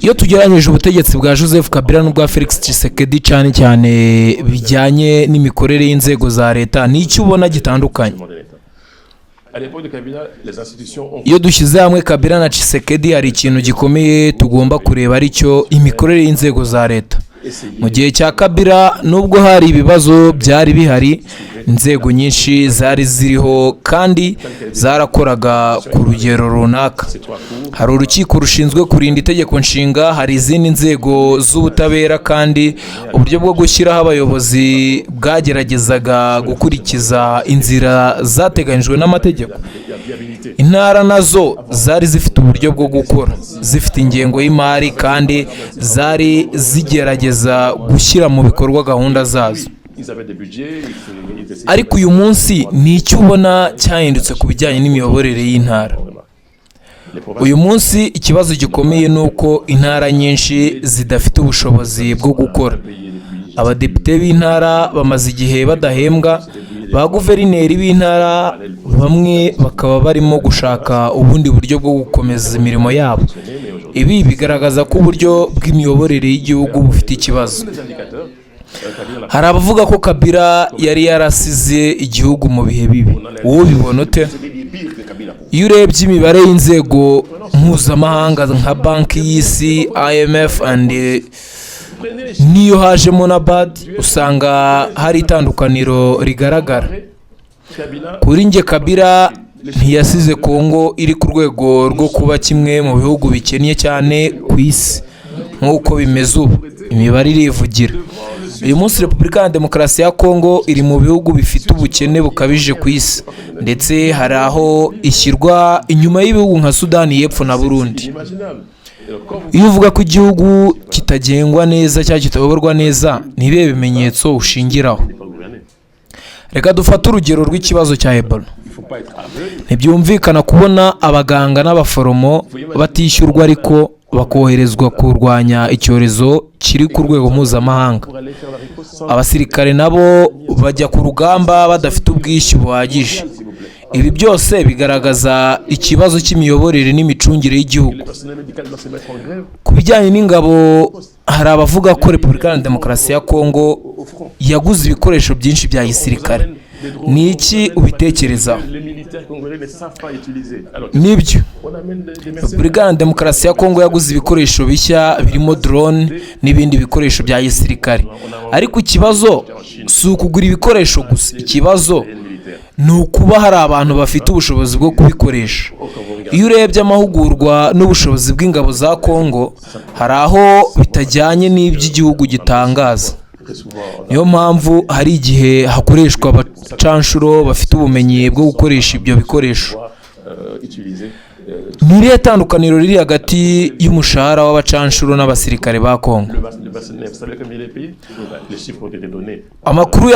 iyo tugereranyije ubutegetsi bwa Joseph Kabila n'ubwa Felix Tshisekedi cyane cyane bijyanye n'imikorere y'inzego za leta n'icyo ubona gitandukanye. Iyo dushyize hamwe Kabila na Tshisekedi hari ikintu gikomeye tugomba kureba aricyo imikorere y'inzego za leta. Mu gihe cya Kabila nubwo hari ibibazo byari bihari, inzego nyinshi zari ziriho kandi zarakoraga ku rugero runaka. Hari urukiko rushinzwe kurinda itegeko nshinga, hari izindi nzego z'ubutabera kandi uburyo bwo gushyiraho abayobozi bwageragezaga gukurikiza inzira zateganyijwe n'amategeko. Intara nazo zari zifite uburyo bwo gukora, zifite ingengo y'imari kandi zari zigerageza gushyira mu bikorwa gahunda zazo. Ariko uyu munsi ni icyo ubona cyahindutse ku bijyanye n'imiyoborere y'intara. Uyu munsi ikibazo gikomeye ni uko intara nyinshi zidafite ubushobozi bwo gukora. Abadepite b'intara bamaze igihe badahembwa, ba guverineri b'intara bamwe bakaba barimo gushaka ubundi buryo bwo gukomeza imirimo yabo. Ibi bigaragaza ko uburyo bw'imiyoborere y'igihugu bufite ikibazo. Hari abavuga ko Kabila yari yarasize igihugu mu bihe bibi. Wowe ubibona ute? Iyo urebye imibare y'inzego mpuzamahanga nka banki y'isi, IMF niyo hajemo na BAD, usanga hari itandukaniro rigaragara. Kuri njye Kabila ntiyasize Kongo iri ku rwego rwo kuba kimwe mu bihugu bikennye cyane ku isi nk'uko bimeze ubu. Imibare irivugira. Uyu munsi Repubulika ya Demokarasi ya Kongo iri mu bihugu bifite ubukene bukabije ku isi, ndetse hari aho ishyirwa inyuma y'ibihugu nka Sudani y'Epfo na Burundi. Iyo uvuga ko igihugu kitagengwa neza cyangwa kitayoborwa neza, ni ibihe bimenyetso ushingiraho? Reka dufate urugero rw'ikibazo cya Ebola. Ntibyumvikana kubona abaganga n'abaforomo batishyurwa ariko bakoherezwa kurwanya icyorezo kiri ku rwego mpuzamahanga. Abasirikare nabo bajya ku rugamba badafite ubwishyu buhagije. Ibi byose bigaragaza ikibazo cy'imiyoborere n'imicungire y'igihugu. Ku bijyanye n'ingabo, hari abavuga ko Repubulika ya Demokarasi ya Kongo yaguze ibikoresho byinshi bya gisirikare. Ni iki ubitekerezaho? Nibyo, Repubulika ya Demokarasi ya Kongo yaguze ibikoresho bishya birimo drone n'ibindi bikoresho bya gisirikare. Ariko ikibazo si ukugura ibikoresho gusa, ikibazo ni ukuba hari abantu bafite ubushobozi bwo kubikoresha. Iyo urebye amahugurwa n'ubushobozi bw'ingabo za Kongo, hari aho bitajyanye n'iby'igihugu gitangaza. Niyo mpamvu hari igihe hakoreshwa abacanshuro bafite ubumenyi bwo gukoresha ibyo bikoresho. Ni irihe tandukaniro riri hagati y'umushahara w'abacanshuro n'abasirikare ba Kongo? Amakuru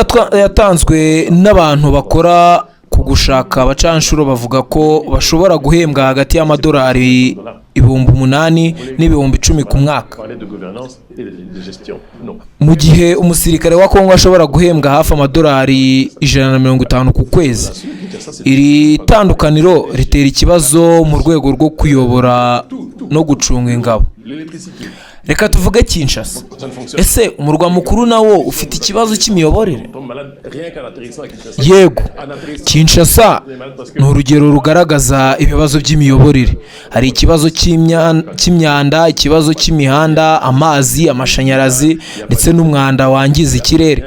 yatanzwe n'abantu bakora ku gushaka abacanshuro bavuga ko bashobora guhembwa hagati y'amadolari 8,000 n'ibihumbi 10 ku mwaka, mu gihe umusirikare wa Kongo ashobora guhembwa hafi amadolari 150 ku kwezi. Iri tandukaniro ritera ikibazo mu rwego rwo kuyobora no gucunga ingabo. Reka tuvuge Kinshasa. Ese umurwa mukuru nawo ufite ikibazo cy'imiyoborere? Yego, Kinshasa ni urugero rugaragaza ibibazo by'imiyoborere. Hari ikibazo cy'imyanda, ikibazo cy'imihanda, amazi, amashanyarazi ndetse n'umwanda wangiza ikirere.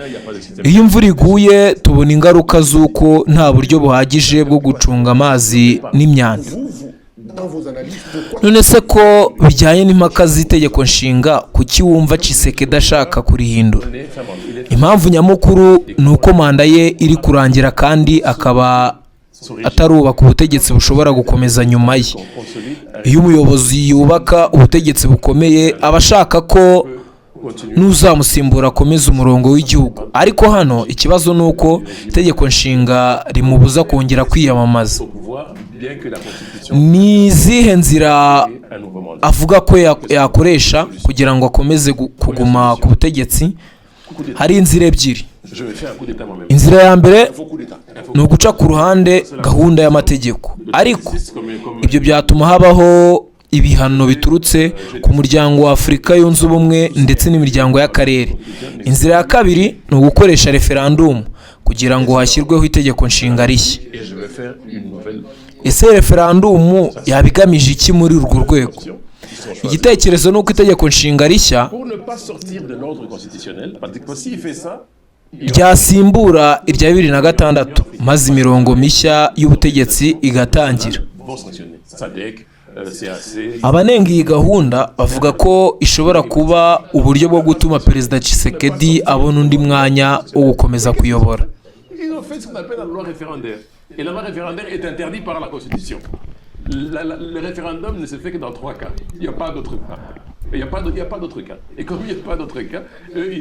Iyo imvura iguye tubona ingaruka z'uko nta buryo buhagije bwo gucunga amazi n'imyanda. None se ko bijyanye n'impaka z'itegeko nshinga, kuki wumva Tshisekedi ashaka kurihindura? Impamvu nyamukuru ni uko manda ye iri kurangira kandi akaba atarubaka ubutegetsi bushobora gukomeza nyuma ye. Iyo umuyobozi yubaka ubutegetsi bukomeye, aba ashaka ko n'uzamusimbura akomeza umurongo w'igihugu. Ariko hano ikibazo ni uko itegeko nshinga rimubuza kongera kwiyamamaza. Ni izihe nzira avuga ko yakoresha kugira ngo akomeze kuguma ku butegetsi? Hari inzira ebyiri. Inzira ya mbere ni uguca ku ruhande gahunda y'amategeko, ariko ibyo byatuma habaho ibihano biturutse ku muryango wa Afurika yunze ubumwe ndetse n'imiryango y'akarere. Inzira ya kabiri ni ugukoresha referandumu kugira ngo hashyirweho itegeko nshinga rishya. Ese referandumu yabigamije iki muri urwo rwego? Igitekerezo ni uko itegeko nshinga rishya ryasimbura irya 2006 maze imirongo mishya y'ubutegetsi igatangira. Abanenga iyi gahunda bavuga ko ishobora kuba uburyo bwo gutuma Perezida Tshisekedi abona undi mwanya wo gukomeza kuyobora. Et la loi référendaire est interdite par la Constitution. Le référendum ne se fait que dans 3 cas. Il n'y a pas d'autre cas. Il n'y a pas d'autre cas. Et comme il n'y a pas d'autre cas, eux,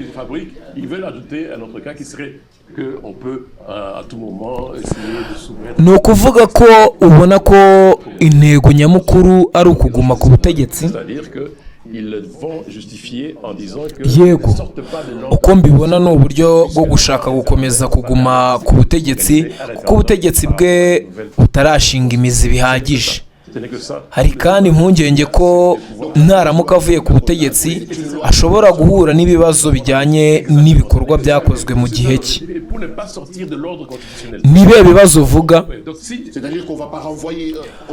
ils veulent ajouter un autre cas qui serait qu'on peut à tout moment essayer de soumettre. Ni ukuvuga ko ubona ko intego nyamukuru ari ukuguma ku butegetsi. C'est-à-dire que ils vont justifier en disant que yego uko mbibona ni uburyo bwo gushaka gukomeza kuguma ku butegetsi kuko ubutegetsi bwe butarashinga imizi bihagije. Hari kandi impungenge ko ntaramuka avuye ku butegetsi ashobora guhura n'ibibazo bijyanye n'ibikorwa byakozwe mu gihe cye. Nibe bibazo uvuga?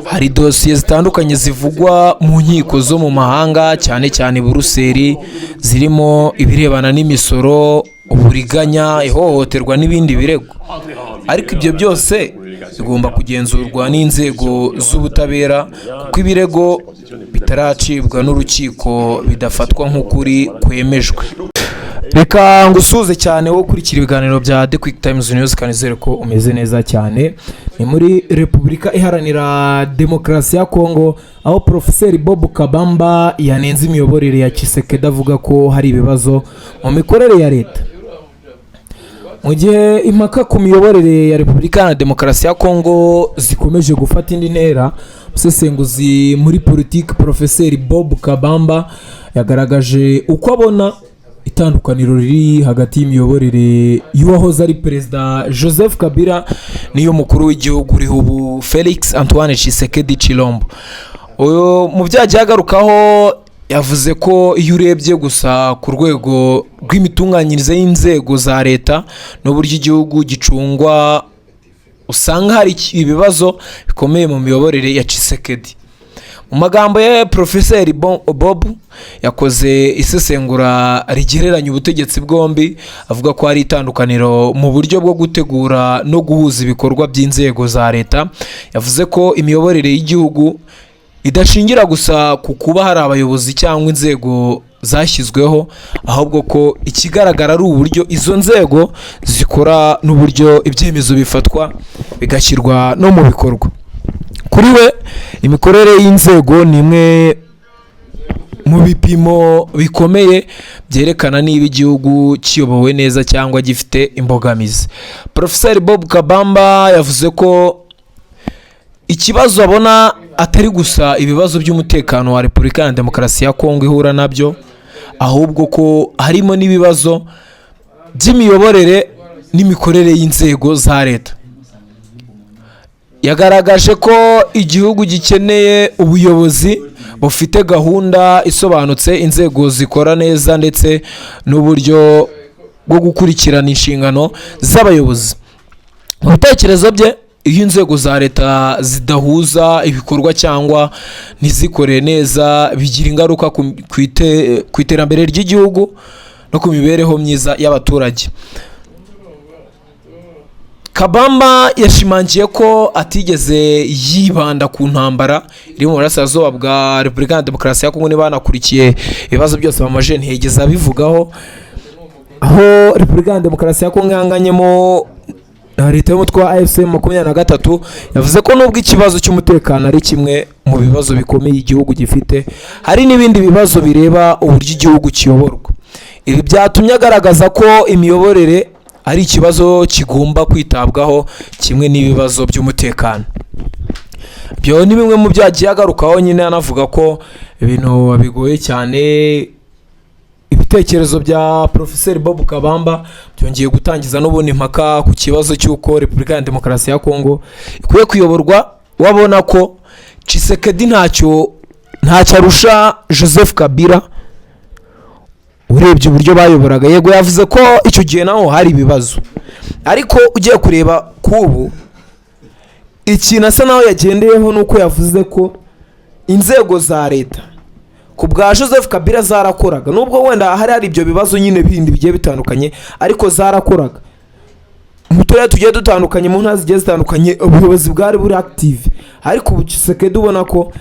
Hari dosiye zitandukanye zivugwa mu nkiko zo mu mahanga cyane cyane i Buruseli zirimo ibirebana n'imisoro, uburiganya, ihohoterwa n'ibindi birego. Ariko ibyo byose bigomba kugenzurwa n'inzego z'ubutabera kuko ibirego bitaracibwa n'urukiko bidafatwa nk'ukuri kwemejwe. Reka ngusuze cyane wo kurikira ibiganiro bya The Quick Times News, kanizere ko umeze neza cyane. Ni muri Repubulika Iharanira Demokarasi ya Kongo aho Profeseri Bob Kabamba yanenze imiyoborere ya Tshisekedi avuga ko hari ibibazo mu mikorere ya leta. Mu gihe impaka ku miyoborere ya Repubulika Iharanira Demokarasi ya Kongo zikomeje gufata indi ntera, umusesenguzi muri politiki Profeseri Bob Kabamba yagaragaje uko abona itandukaniro riri hagati y'imiyoborere y'uwahoze ari Perezida Joseph Kabila n'iyo mukuru w'igihugu uriho ubu Felix Antoine Tshisekedi Tshilombo. Mu byagiye agarukaho yavuze ko iyo urebye gusa ku rwego rw'imitunganyirize y'inzego za leta n'uburyo igihugu gicungwa usanga hari ibibazo bikomeye mu miyoborere ya Tshisekedi. Mu magambo ya Profeseri Bob yakoze isesengura rigereranya ubutegetsi bwombi, avuga ko hari itandukaniro mu buryo bwo gutegura no guhuza ibikorwa by'inzego za leta. Yavuze ko imiyoborere y'igihugu idashingira gusa ku kuba hari abayobozi cyangwa inzego zashyizweho, ahubwo ko ikigaragara ari uburyo izo nzego zikora n'uburyo ibyemezo bifatwa bigashyirwa no mu bikorwa. Kuri we imikorere y'inzego ni imwe mu bipimo bikomeye byerekana niba igihugu kiyobowe neza cyangwa gifite imbogamizi. Profeseri Bob Kabamba yavuze ko ikibazo abona atari gusa ibibazo by'umutekano wa Repubulika Iharanira Demokarasi ya Kongo ihura nabyo, ahubwo ko harimo n'ibibazo by'imiyoborere n'imikorere y'inzego za leta. Yagaragaje ko igihugu gikeneye ubuyobozi bufite gahunda isobanutse, inzego zikora neza ndetse n'uburyo bwo gukurikirana inshingano z'abayobozi. Mu bitekerezo bye, iyo inzego za leta zidahuza ibikorwa cyangwa ntizikore neza bigira ingaruka ku iterambere ry'igihugu no ku mibereho myiza y'abaturage. Kabamba yashimangiye ko atigeze yibanda ku ntambara iri mu burasirazuba bwa Repubulika Iharanira Demokarasi ya Kongo. Niba banakurikiye ibibazo byose bamaje ntiyigeze abivugaho, aho Repubulika Iharanira Demokarasi ya Kongo ihanganyemo leta y'umutwe wa AFC 23. Yavuze ko nubwo ikibazo cy'umutekano ari kimwe mu bibazo bikomeye igihugu gifite, hari n'ibindi bibazo bireba uburyo igihugu kiyoborwa. Ibi byatumye agaragaza ko imiyoborere ari ikibazo kigomba kwitabwaho kimwe n'ibibazo by'umutekano. Byo ni bimwe mu byagiye agarukaho, nyine anavuga ko ibintu bigoye cyane. Ibitekerezo bya Profeseri Bob Kabamba byongeye gutangiza n'ubundi impaka ku kibazo cy'uko Repubulika Iharanira Demokarasi ya Kongo ikwiye kuyoborwa. Wabona ko Tshisekedi ntacyo ntacyo arusha Joseph Kabila urebye uburyo bayoboraga. Yego yavuze ko icyo gihe naho hari ibibazo, ariko ugiye kureba kubu ikintu asa naho yagendeyeho nuko yavuze ko inzego za leta ku bwa Joseph Kabila zarakoraga, nubwo wenda hari ibyo bibazo nyine bindi bigiye bitandukanye, ariko zarakoraga mu turere tugiye dutandukanye, mu ntara zigiye zitandukanye, ubuyobozi bwari buri active. Ariko ubu Tshisekedi ubona ko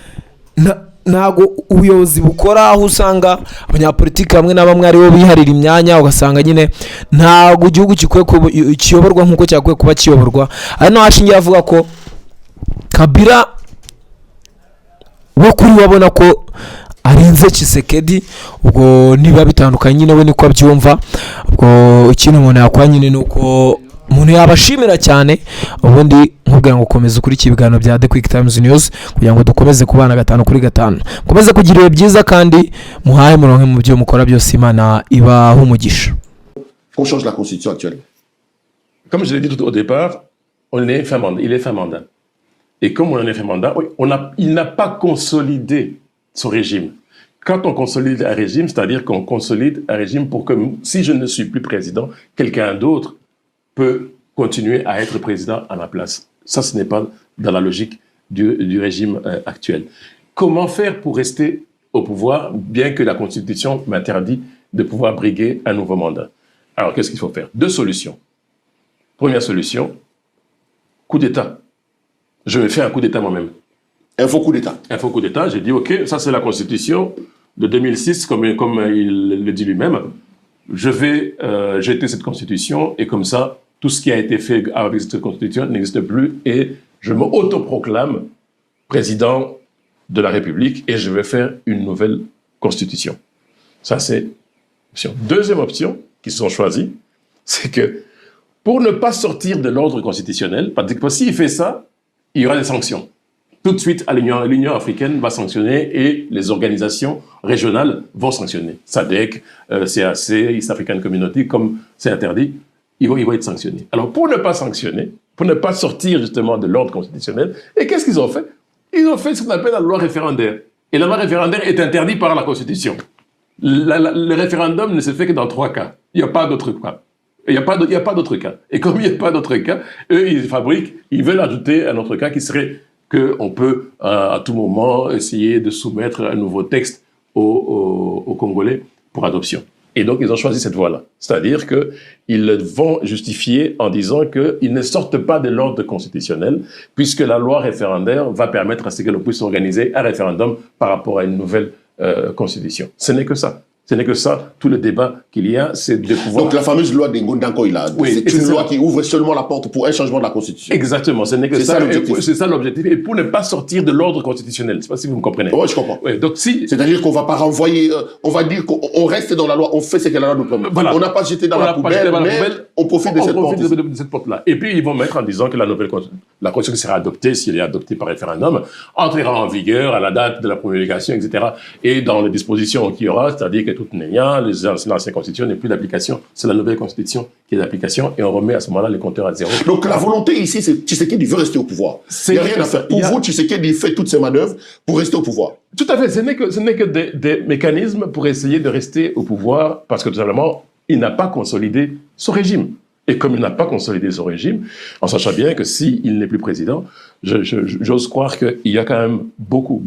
ntago ubuyobozi bukora, aho usanga abanyapolitiki bamwe na bamwe aribo biharira imyanya, ugasanga nyine ntago igihugu gikwiye kiyoborwa nk'uko cyakwiye kuba kiyoborwa. Ari naho ashingiye avuga ko Kabila we kuri wabona ko arinze Tshisekedi. Ubwo niba bitandukanye nyine we niko abyumva. Ubwo ikintu umuntu yakora nyine nuko umuntu yabashimira cyane, ubundi nkubwira ngo ukomeze ukurikira ibiganiro bya The Quick Times News kugira ngo dukomeze kubana 5 kuri 5, mukomeze kugira ibihe byiza kandi muhaye muronke mu byo mukora byose, Imana ibaho umugisha. On change la constitution actuelle. Comme je l'ai dit tout au départ, il est fin mandat. Et comme on en est fin mandat, il n'a pas consolidé son régime. Quand on consolide un régime, c'est-à-dire qu'on consolide un régime pour que, si je ne suis plus président, quelqu'un d'autre peut continuer à être président à ma place. Ça, ce n'est pas dans la logique du régime actuel. Comment faire pour rester au pouvoir, bien que la Constitution m'interdit de pouvoir briguer un nouveau mandat? Alors, qu'est-ce qu'il faut faire? 2 solutions. Première solution, coup d'État. Je vais faire un coup d'État moi-même. Un faux coup d'État. Un faux coup d'État. J'ai dit, OK, ça c'est la Constitution de 2006, comme il le dit lui-même. Je vais jeter cette Constitution et comme ça, tout ce qui a été fait avec cette Constitution n'existe plus et je me autoproclame président de la République et je vais faire une nouvelle Constitution. Ça, c'est option. Deuxième option qu'ils ont choisie, c'est que pour ne pas sortir de l'ordre constitutionnel, parce que s'il fait ça, il y aura des sanctions. Tout de suite, l'Union africaine va sanctionner et les organisations régionales vont sanctionner. SADC, CAC, East African Community, comme c'est interdit, ils vont être sanctionnés. Alors, pour ne pas sanctionner, pour ne pas sortir justement de l'ordre constitutionnel, et qu'est-ce qu'ils ont fait? Ils ont fait ce qu'on appelle la loi référendaire. Et la loi référendaire est interdite par la Constitution. Le référendum ne se fait que dans 3 cas. Il n'y a pas d'autre cas. Il n'y a pas d'autre cas. Et comme il n'y a pas d'autre cas, eux, ils veulent ajouter un autre cas qui serait qu'on peut à tout moment essayer de soumettre un nouveau texte aux Congolais pour adoption. Et donc, ils ont choisi cette voie-là. C'est-à-dire qu'ils vont justifier en disant qu'ils ne sortent pas de l'ordre constitutionnel, puisque la loi référendaire va permettre à ce que l'on puisse organiser un référendum par rapport à une nouvelle constitution. Ce n'est que ça. Ce n'est que ça, tout le débat qu'il y a, c'est de pouvoir... Donc la fameuse loi d'Ngondanko, oui, c'est une loi qui ouvre seulement la porte pour un changement de la Constitution. Exactement, ce n'est que ça l'objectif. C'est ça l'objectif, et pour ne pas sortir de l'ordre constitutionnel. Je ne sais pas si vous me comprenez. Oui, je comprends. Ouais, donc c'est-à-dire qu'on ne va pas renvoyer, on va dire qu'on reste dans la loi, on fait ce que la loi nous permet. Voilà. On n'a pas jeté dans la poubelle, mais on profite de cette porte-là. Et puis ils vont mettre en disant que la Constitution sera adoptée, si elle est adoptée par référendum, entrera en vigueur à la date de la promulgation, etc. Et dans les dispositions qu'il y aura, c'est-à-dire que toute n'ayant, l'ancienne Constitution n'est plus d'application. C'est la nouvelle Constitution qui est d'application et on remet à ce moment-là les compteurs à zéro. Donc la volonté ici, c'est Tshisekedi veut rester au pouvoir. Il n'y a rien à faire. Pour vous, Tshisekedi fait toutes ses manœuvres pour rester au pouvoir. Tout à fait. Ce n'est que des mécanismes pour essayer de rester au pouvoir parce que tout simplement, il n'a pas consolidé son régime. Et comme il n'a pas consolidé son régime, en sachant bien que s'il n'est plus président, j'ose croire qu'il y a quand même beaucoup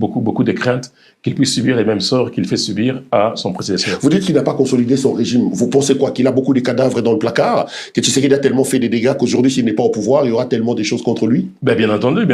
de craintes qu'il puisse subir les mêmes sorts qu'il fait subir à son prédécesseur. Vous dites qu'il n'a pas consolidé son régime. Vous pensez quoi? Qu'il a beaucoup de cadavres dans le placard? Que Tshisekedi a tellement fait des dégâts qu'aujourd'hui, s'il n'est pas au pouvoir, il y aura tellement de choses contre lui? Bien entendu.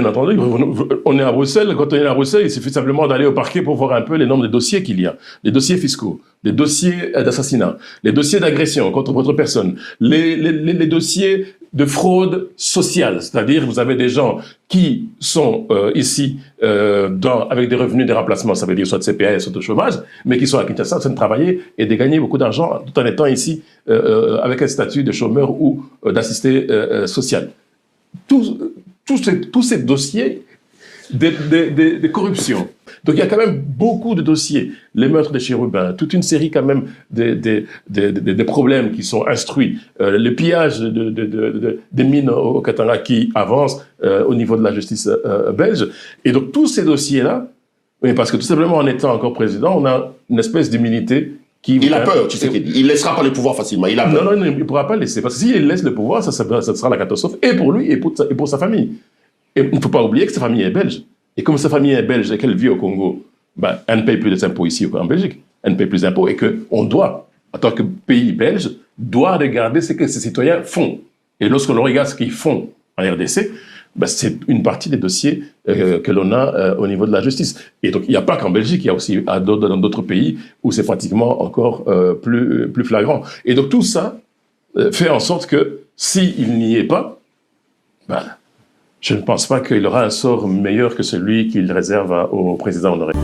On est à Bruxelles. Quand on est à Bruxelles, il suffit simplement d'aller au parquet pour voir un peu les nombres de dossiers qu'il y a. Les dossiers fiscaux, les dossiers d'assassinat, les dossiers d'agression contre votre personne, les dossiers de fraude sociale, c'est-à-dire vous avez des gens qui sont ici avec des revenus de remplacement, ça veut dire soit de CPS, soit de chômage, mais qui sont à Kinshasa en train de travailler et de gagner beaucoup d'argent tout en étant ici avec un statut de chômeur ou d'assisté social. Tous ces dossiers de corruption. Donc il y a quand même beaucoup de dossiers, les meurtres de Chérubin, toute une série quand même de problèmes qui sont instruits, le pillage des mines au Katanga qui avance au niveau de la justice belge. Et donc tous ces dossiers-là Oui, parce que tout simplement, en étant encore président, on a une espèce d'immunité qui... Il a peur, tu sais qu'il dit. Il ne laissera pas le pouvoir facilement. Il a peur. Non, il ne pourra pas laisser. Parce que s'il laisse le pouvoir, ça sera la catastrophe, et pour lui, et pour sa famille. Et il ne faut pas oublier que sa famille est belge. Et comme sa famille est belge et qu'elle vit au Congo, ben, elle ne paye plus d'impôts ici en Belgique. Elle ne paye plus d'impôts et qu'on doit, en tant que pays belge, doit regarder ce que ses citoyens font. Et lorsque l'on regarde ce qu'ils font en RDC, ben, c'est une partie des dossiers que l'on a au niveau de la justice. Et donc, il n'y a pas qu'en Belgique, il y a aussi dans d'autres pays où c'est pratiquement encore plus flagrant. Et donc, tout ça fait en sorte que s'il n'y est pas, ben, je ne pense pas qu'il aura un sort meilleur que celui qu'il réserve au président Honoré.